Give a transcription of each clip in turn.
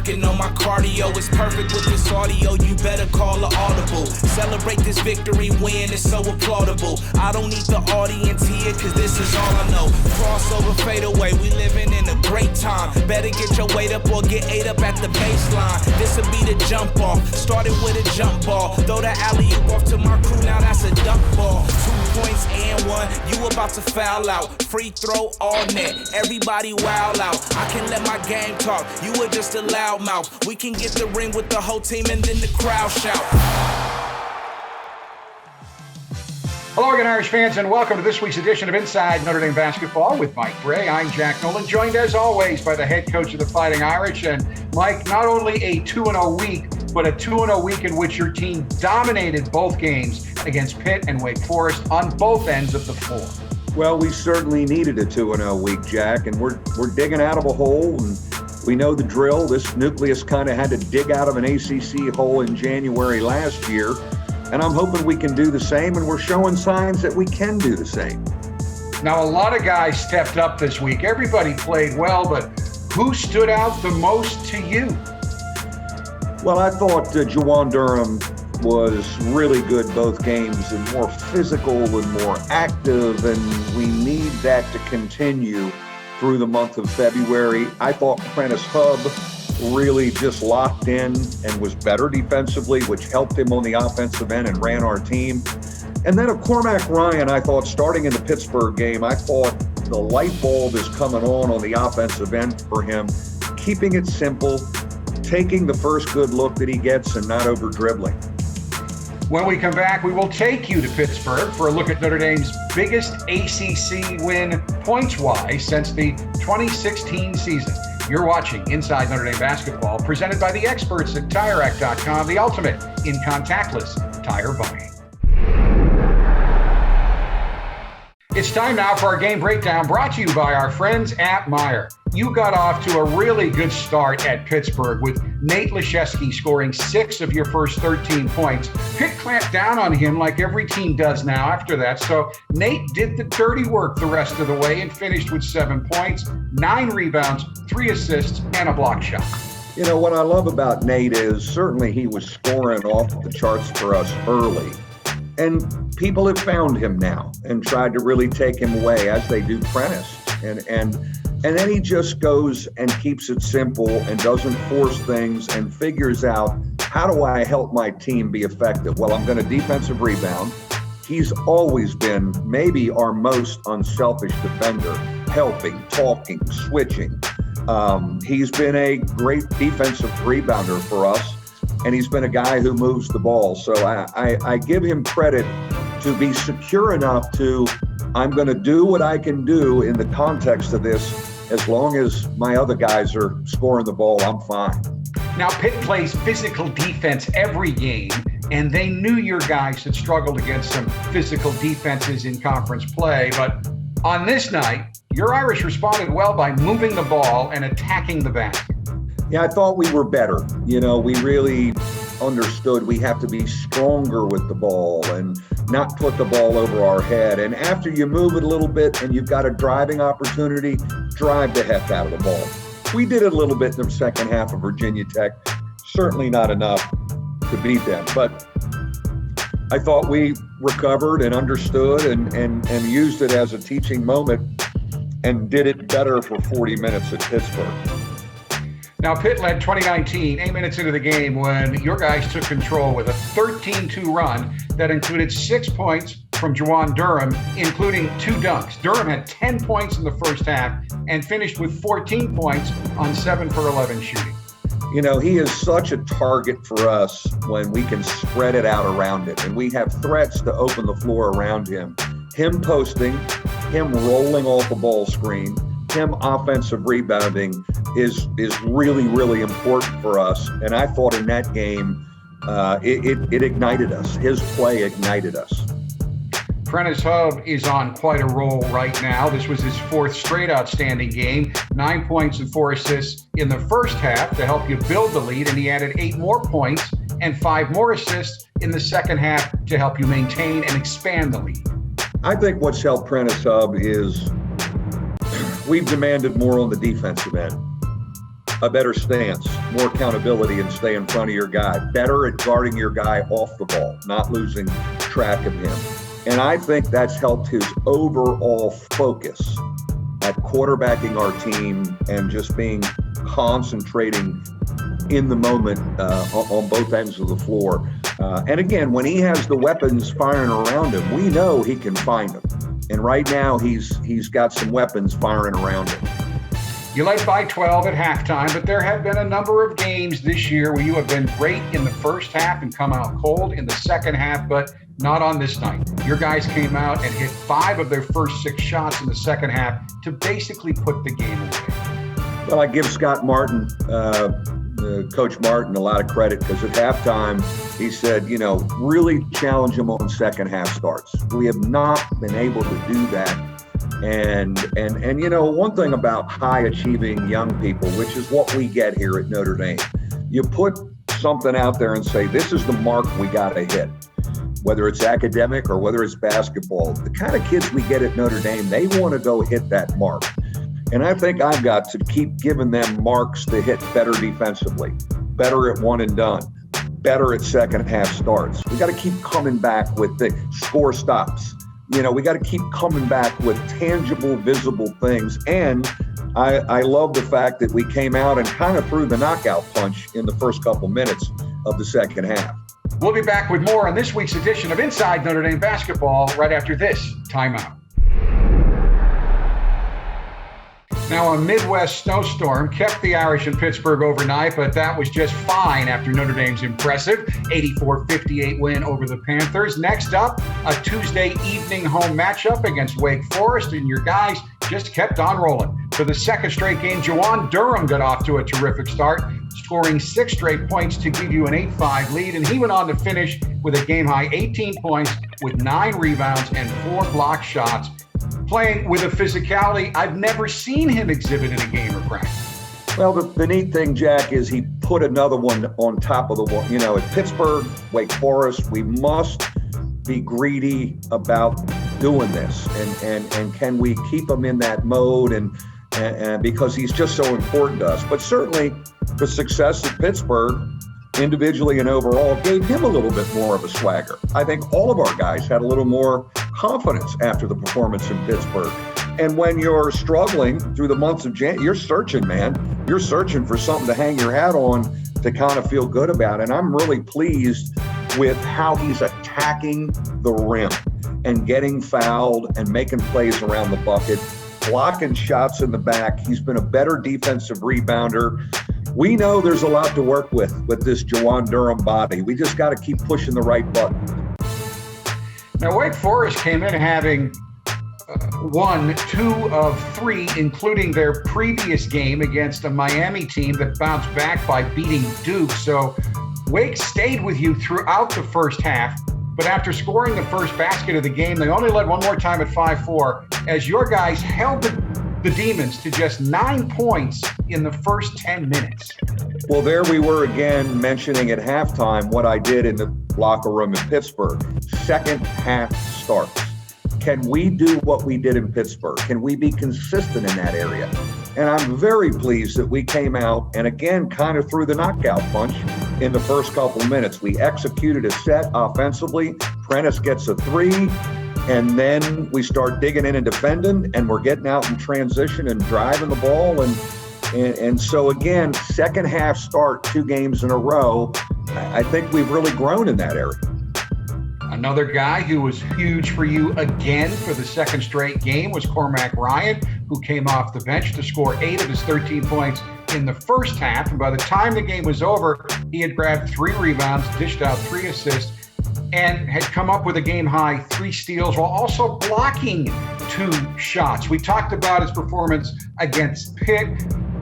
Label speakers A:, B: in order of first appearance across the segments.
A: Working on my cardio, it's perfect with this audio. You better call an audible. Celebrate this victory win, it's so applaudable. I don't need the audience here, cause this is all I know. Crossover, fade away, we living in a great time. Better get your weight up or get ate up at the baseline. This'll be the jump off. Started with a jump ball. Throw the alley-oop off to my crew, now that's a dunk ball. 2 points and 1, you about to foul out. Free throw all net, everybody wild out. I can let my game talk, you were just a loudmouth. We can get the ring with the whole team and then the crowd shout.
B: Hello again, Irish fans, and welcome to this week's edition of Inside Notre Dame Basketball with Mike Bray. I'm Jack Nolan, joined as always by the head coach of the Fighting Irish. And Mike, not only a 2-0 week, but a 2-0 week in which your team dominated both games against Pitt and Wake Forest on both ends of the floor.
C: Well, we certainly needed a 2-0 week, Jack, and we're digging out of a hole, and we know the drill. This nucleus kind of had to dig out of an ACC hole in January last year. And I'm hoping we can do the same, and we're showing signs that we can do the same.
B: Now, a lot of guys stepped up this week. Everybody played well, but who stood out the most to you?
C: Well, I thought Juwan Durham was really good both games and more physical and more active, and we need that to continue through the month of February. I thought Prentice Hub really just locked in and was better defensively, which helped him on the offensive end and ran our team. And then of Cormac Ryan, I thought starting in the Pittsburgh game, I thought the light bulb is coming on the offensive end for him, keeping it simple, taking the first good look that he gets and not over dribbling.
B: When we come back, we will take you to Pittsburgh for a look at Notre Dame's biggest ACC win points-wise since the 2016 season. You're watching Inside Notre Dame Basketball, presented by the experts at TireRack.com, the ultimate in contactless tire buying. It's time now for our game breakdown, brought to you by our friends at Meyer. You got off to a really good start at Pittsburgh with Nate Laszewski scoring 6 of your first 13 points. Pitt clamped down on him like every team does now after that, so Nate did the dirty work the rest of the way and finished with 7 points, 9 rebounds, 3 assists, and a block shot.
C: You know, what I love about Nate is certainly he was scoring off the charts for us early. And people have found him now and tried to really take him away, as they do Prentice. And then he just goes and keeps it simple and doesn't force things and figures out, how do I help my team be effective? Well, I'm going to defensive rebound. He's always been maybe our most unselfish defender, helping, talking, switching. He's been a great defensive rebounder for us. And he's been a guy who moves the ball. So I give him credit to be secure enough to, I'm going to do what I can do in the context of this. As long as my other guys are scoring the ball, I'm fine.
B: Now, Pitt plays physical defense every game, and they knew your guys had struggled against some physical defenses in conference play. But on this night, your Irish responded well by moving the ball and attacking the basket.
C: Yeah, I thought we were better. You know, we really understood we have to be stronger with the ball and not put the ball over our head. And after you move it a little bit and you've got a driving opportunity, drive the heck out of the ball. We did it a little bit in the second half of Virginia Tech. Certainly not enough to beat them. But I thought we recovered and understood and used it as a teaching moment and did it better for 40 minutes at Pittsburgh.
B: Now, Pitt led 2019, 8 minutes into the game, when your guys took control with a 13-2 run that included 6 points from Juwan Durham, including 2 dunks. Durham had 10 points in the first half and finished with 14 points on 7 for 11 shooting.
C: You know, he is such a target for us when we can spread it out around him, and we have threats to open the floor around him. Him posting, him rolling off a ball screen, him offensive rebounding is really, really important for us. And I thought in that game, it ignited us. His play ignited us.
B: Prentice Hub is on quite a roll right now. This was his 4th straight outstanding game, 9 points and 4 assists in the first half to help you build the lead, and he added 8 more points and 5 more assists in the second half to help you maintain and expand the lead.
C: I think what's helped Prentice Hub is we've demanded more on the defensive end. a better stance, more accountability, and stay in front of your guy, better at guarding your guy off the ball, not losing track of him. And I think that's helped his overall focus at quarterbacking our team and just being concentrating in the moment on both ends of the floor. And again, when he has the weapons firing around him, we know he can find them. And right now he's got some weapons firing around him.
B: You led by 12 at halftime, but there have been a number of games this year where you have been great in the first half and come out cold in the second half, but not on this night. Your guys came out and hit 5 of their first 6 shots in the second half to basically put the game away.
C: Well, I give Scott Martin, Coach Martin, a lot of credit because at halftime he said, really challenge him on second half starts. We have not been able to do that. And one thing about high achieving young people, which is what we get here at Notre Dame, you put something out there and say, this is the mark we got to hit, whether it's academic or whether it's basketball. The kind of kids we get at Notre Dame, they want to go hit that mark. And I think I've got to keep giving them marks to hit better defensively, better at one and done, better at second half starts. We got to keep coming back with the score stops. We got to keep coming back with tangible, visible things. And I love the fact that we came out and kind of threw the knockout punch in the first couple minutes of the second half.
B: We'll be back with more on this week's edition of Inside Notre Dame Basketball right after this timeout. Now, a Midwest snowstorm kept the Irish in Pittsburgh overnight, but that was just fine after Notre Dame's impressive 84-58 win over the Panthers. Next up, a Tuesday evening home matchup against Wake Forest, and your guys just kept on rolling. For the second straight game, Juwan Durham got off to a terrific start, scoring 6 straight points to give you an 8-5 lead, and he went on to finish with a game-high 18 points with 9 rebounds and 4 blocked shots, playing with a physicality I've never seen him exhibit in a game or practice.
C: Well, the neat thing, Jack, is he put another one on top of the one. At Pittsburgh, Wake Forest, we must be greedy about doing this. And can we keep him in that mode? And because he's just so important to us. But certainly the success of Pittsburgh, individually and overall, gave him a little bit more of a swagger. I think all of our guys had a little more confidence after the performance in Pittsburgh. And when you're struggling through the months of January, you're searching, man. You're searching for something to hang your hat on to kind of feel good about. And I'm really pleased with how he's attacking the rim and getting fouled and making plays around the bucket, blocking shots in the back. He's been a better defensive rebounder. We know there's a lot to work with this Juwan Durham body. We just got to keep pushing the right button.
B: Now, Wake Forest came in having won 2 of 3, including their previous game against a Miami team that bounced back by beating Duke. So Wake stayed with you throughout the first half, but after scoring the first basket of the game, they only led one more time at 5-4 as your guys held the Demons to just 9 points in the first 10 minutes.
C: Well, there we were again mentioning at halftime what I did in the locker room in Pittsburgh. Second half starts. Can we do what we did in Pittsburgh? Can we be consistent in that area? And I'm very pleased that we came out and again kind of threw the knockout punch in the first couple of minutes. We executed a set offensively. Prentice gets a 3. And then we start digging in and defending, and we're getting out in transition and driving the ball. And so, again, second half start 2 games in a row. I think we've really grown in that area.
B: Another guy who was huge for you again for the second straight game was Cormac Ryan, who came off the bench to score 8 of his 13 points in the first half. And by the time the game was over, he had grabbed 3 rebounds, dished out 3 assists, and had come up with a game-high 3 steals while also blocking 2 shots. We talked about his performance against Pitt.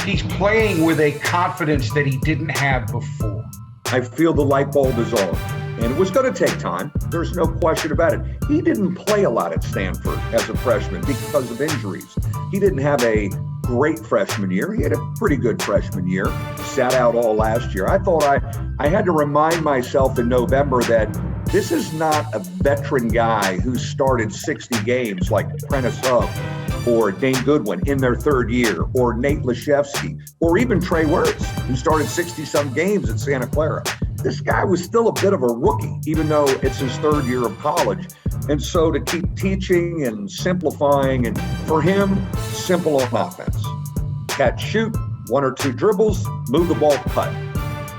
B: He's playing with a confidence that he didn't have before.
C: I feel the light bulb is on, and it was going to take time. There's no question about it. He didn't play a lot at Stanford as a freshman because of injuries. He didn't have a great freshman year. He had a pretty good freshman year, sat out all last year. I thought I had to remind myself in November that this is not a veteran guy who started 60 games like Prentice Hub. or Dane Goodwin in their third year, or Nate Leshevsky, or even Trey Wertz, who started 60-some games at Santa Clara. This guy was still a bit of a rookie, even though it's his third year of college. And so to keep teaching and simplifying, and for him, simple on offense. Catch, shoot, 1 or 2 dribbles, move the ball, cut.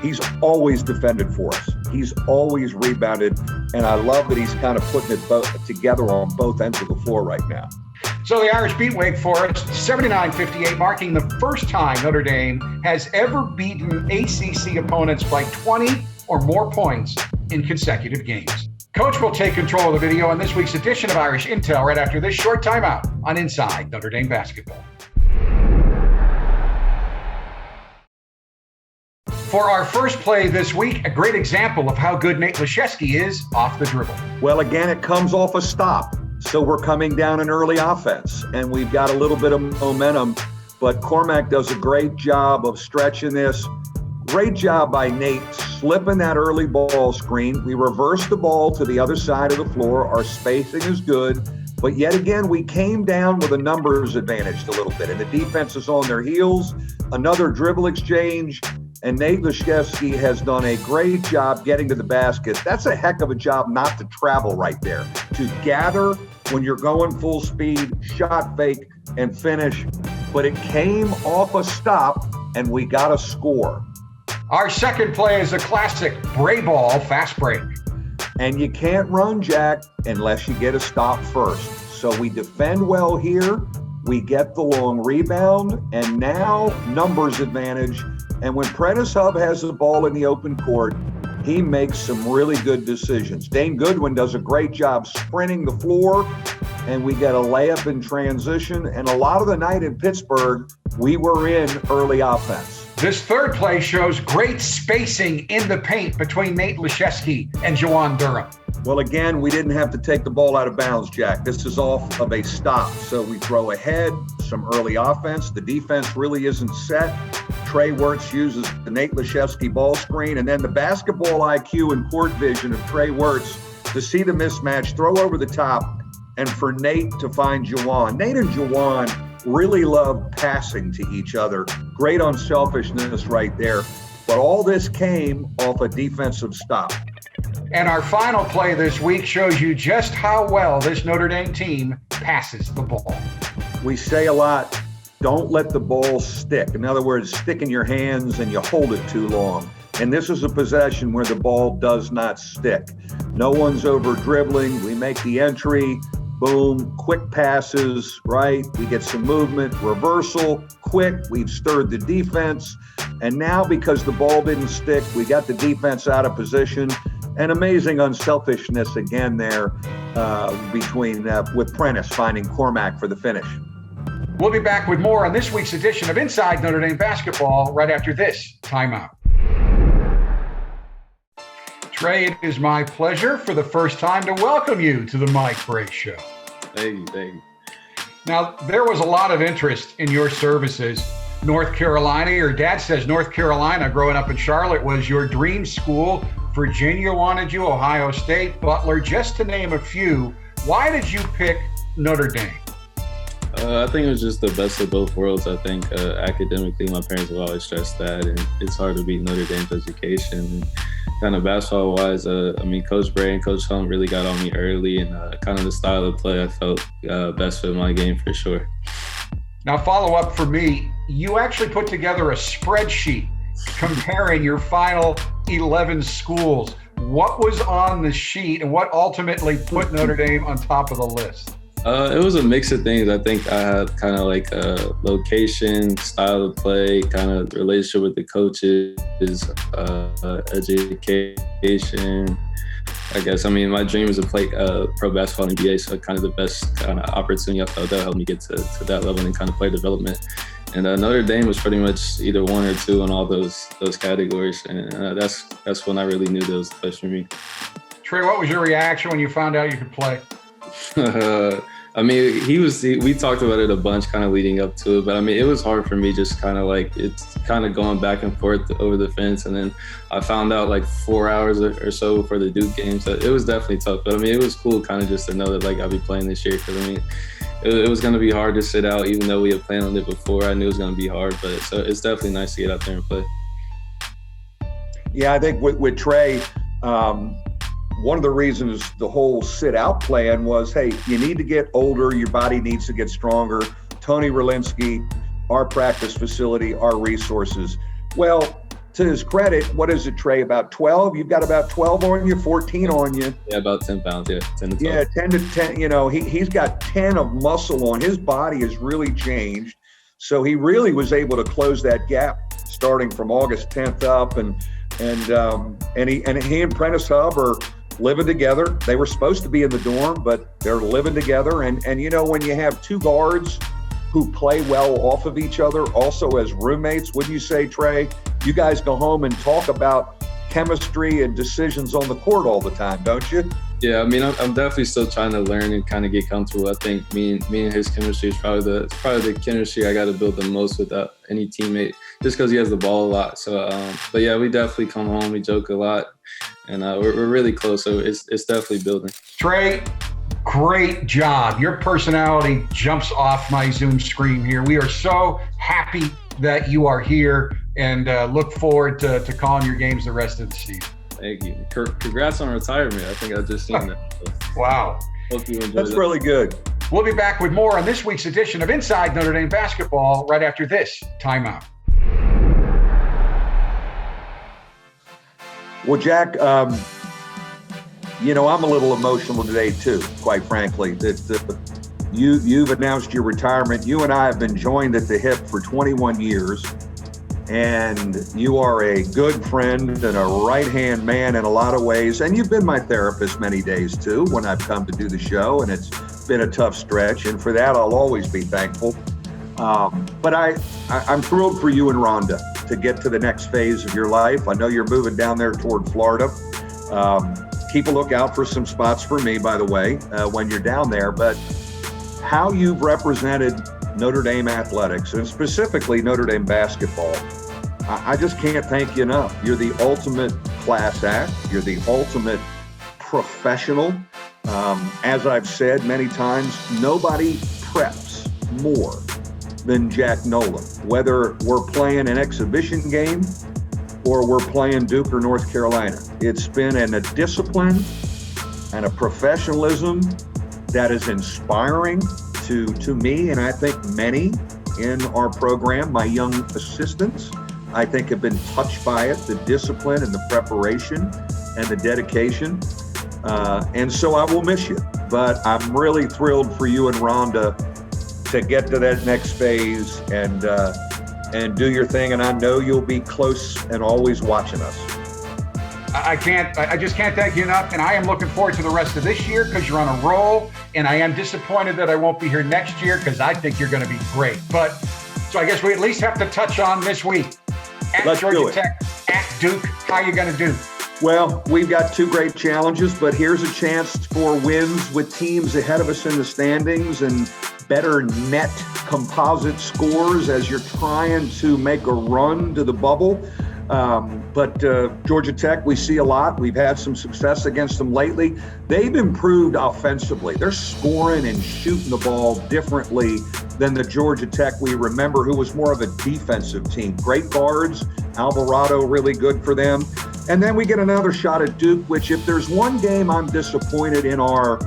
C: He's always defended for us. He's always rebounded, and I love that he's kind of putting it together on both ends of the floor right now.
B: So the Irish beat Wake Forest 79-58, marking the first time Notre Dame has ever beaten ACC opponents by 20 or more points in consecutive games. Coach will take control of the video on this week's edition of Irish Intel right after this short timeout on Inside Notre Dame Basketball. For our first play this week, a great example of how good Nate Leshevsky is off the dribble.
C: Well, again, it comes off a stop. So we're coming down an early offense, and we've got a little bit of momentum, but Cormac does a great job of stretching this. Great job by Nate, slipping that early ball screen. We reverse the ball to the other side of the floor. Our spacing is good, but yet again, we came down with a numbers advantage a little bit, and the defense is on their heels. Another dribble exchange, and Nate Leshevsky has done a great job getting to the basket. That's a heck of a job not to travel right there, to gather when you're going full speed, shot fake, and finish. But it came off a stop, and we got a score.
B: Our second play is a classic Bray ball fast break.
C: And you can't run, Jack, unless you get a stop first. So we defend well here. We get the long rebound, and now numbers advantage. And when Prentice Hub has the ball in the open court, he makes some really good decisions. Dane Goodwin does a great job sprinting the floor, and we get a layup in transition. And a lot of the night in Pittsburgh, we were in early offense.
B: This third play shows great spacing in the paint between Nate Leshevsky and Juwan Durham.
C: Well, again, we didn't have to take the ball out of bounds, Jack. This is off of a stop. So we throw ahead, some early offense. The defense really isn't set. Trey Wertz uses the Nate Leshevsky ball screen, and then the basketball IQ and court vision of Trey Wertz to see the mismatch, throw over the top, and for Nate to find Juwan. Nate and Juwan really love passing to each other. Great unselfishness right there. But all this came off a defensive stop.
B: And our final play this week shows you just how well this Notre Dame team passes the ball.
C: We say a lot, don't let the ball stick. In other words, stick in your hands and you hold it too long. And this is a possession where the ball does not stick. No one's over dribbling. We make the entry, boom, quick passes, right? We get some movement, reversal, quick. We've stirred the defense. And now because the ball didn't stick, we got the defense out of position. And amazing unselfishness again there with Prentice finding Cormac for the finish.
B: We'll be back with more on this week's edition of Inside Notre Dame Basketball right after this timeout. Trey, it is my pleasure for the first time to welcome you to the Mike Bray Show.
D: Thank you.
B: Now, there was a lot of interest in your services. North Carolina, your dad says North Carolina, growing up in Charlotte, was your dream school. Virginia wanted you, Ohio State, Butler, just to name a few. Why did you pick Notre Dame?
D: I think it was just the best of both worlds. I think academically, my parents have always stressed that, and it's hard to beat Notre Dame's education. And kind of basketball-wise, Coach Bray and Coach Hunt really got on me early, and kind of the style of play I felt best fit my game for sure.
B: Now, follow up for me. You actually put together a spreadsheet comparing your final 11 schools. What was on the sheet and what ultimately put Notre Dame on top of the list?
D: It was a mix of things. I think I had kind of like location, style of play, kind of relationship with the coaches, education. I guess, my dream is to play pro basketball in the NBA, so kind of the best kind of opportunity I felt that helped me get to that level and kind of play development. And Notre Dame was pretty much either one or two in all those categories, and that's when I really knew that was the place for me.
B: Trey, what was your reaction when you found out you could play?
D: We talked about it a bunch kind of leading up to it, but it was hard for me, just kind of like, it's kind of going back and forth over the fence. And then I found out like 4 hours or so before the Duke game. So it was definitely tough, but it was cool kind of just to know that like I'll be playing this year. Cause it was going to be hard to sit out, even though we had planned on it before. I knew it was going to be hard, but so it's definitely nice to get out there and play.
C: Yeah, I think with Trey, one of the reasons the whole sit-out plan was, hey, you need to get older, your body needs to get stronger. Tony Rolinski, our practice facility, our resources. Well, to his credit, what is it, Trey, about 12? You've got about 12 on you, 14 on you.
D: Yeah, about 10 pounds, 10 to 12.
C: Yeah, 10 to 10, he's got 10 of muscle on. His body has really changed. So he really was able to close that gap starting from August 10th up. And he and Prentice Hub are living together. They were supposed to be in the dorm, but they're living together. And when you have two guards who play well off of each other, also as roommates, wouldn't you say, Trey? You guys go home and talk about chemistry and decisions on the court all the time, don't you?
D: Yeah, I mean, I'm definitely still trying to learn and kind of get comfortable. I think me and his chemistry is probably the chemistry I got to build the most with any teammate, just because he has the ball a lot. So, but yeah, we definitely come home, we joke a lot, and we're really close. So it's definitely building.
B: Trey, great job. Your personality jumps off my Zoom screen here. We are so happy that you are here, and look forward to calling your games the rest of the season.
D: Thank you. Congrats on retirement. I think I've just seen that. So
B: wow.
D: Hope you enjoy
C: That's
D: that.
C: really good.
B: We'll be back with more on this week's edition of Inside Notre Dame Basketball right after this timeout.
C: Well, Jack, I'm a little emotional today too, quite frankly. You've announced your retirement. You and I have been joined at the hip for 21 years, and you are a good friend and a right-hand man in a lot of ways. And you've been my therapist many days too when I've come to do the show, and it's been a tough stretch, and for that I'll always be thankful. But I'm thrilled for you and Rhonda to get to the next phase of your life. I know you're moving down there toward Florida. Keep a lookout for some spots for me, by the way, when you're down there. But how you've represented Notre Dame athletics, and specifically Notre Dame basketball, I just can't thank you enough. You're the ultimate class act. You're the ultimate professional. As I've said many times, nobody preps more than Jack Nolan, whether we're playing an exhibition game or we're playing Duke or North Carolina. It's been a discipline and a professionalism that is inspiring to me, and I think many in our program, my young assistants, I think have been touched by it, the discipline and the preparation and the dedication. And so I will miss you, but I'm really thrilled for you and Rhonda to get to that next phase and do your thing. And I know you'll be close and always watching us.
B: I just can't thank you enough. And I am looking forward to the rest of this year because you're on a roll. And I am disappointed that I won't be here next year because I think you're going to be great. But so I guess we at least have to touch on this week. At Georgia Tech, at Duke, how are you going to do?
C: Well, we've got two great challenges, but here's a chance for wins with teams ahead of us in the standings and better net composite scores as you're trying to make a run to the bubble. But Georgia Tech, we see a lot. We've had some success against them lately. They've improved offensively. They're scoring and shooting the ball differently than the Georgia Tech we remember, who was more of a defensive team. Great guards, Alvarado really good for them. And then we get another shot at Duke, which if there's one game I'm disappointed in our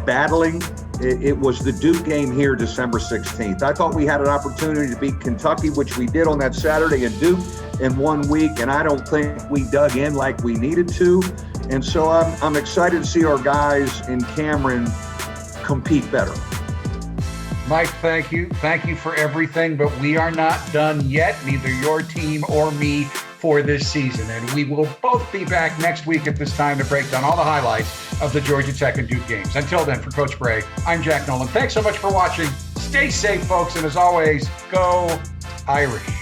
C: battling, it was the Duke game here December 16th. I thought we had an opportunity to beat Kentucky, which we did on that Saturday, and Duke in 1 week, and I don't think we dug in like we needed to. And so I'm excited to see our guys in Cameron compete better.
B: Mike, thank you. Thank you for everything, but we are not done yet, neither your team or me, for this season. And we will both be back next week at this time to break down all the highlights of the Georgia Tech and Duke games. Until then, for Coach Bray, I'm Jack Nolan. Thanks so much for watching. Stay safe, folks, and as always, go Irish.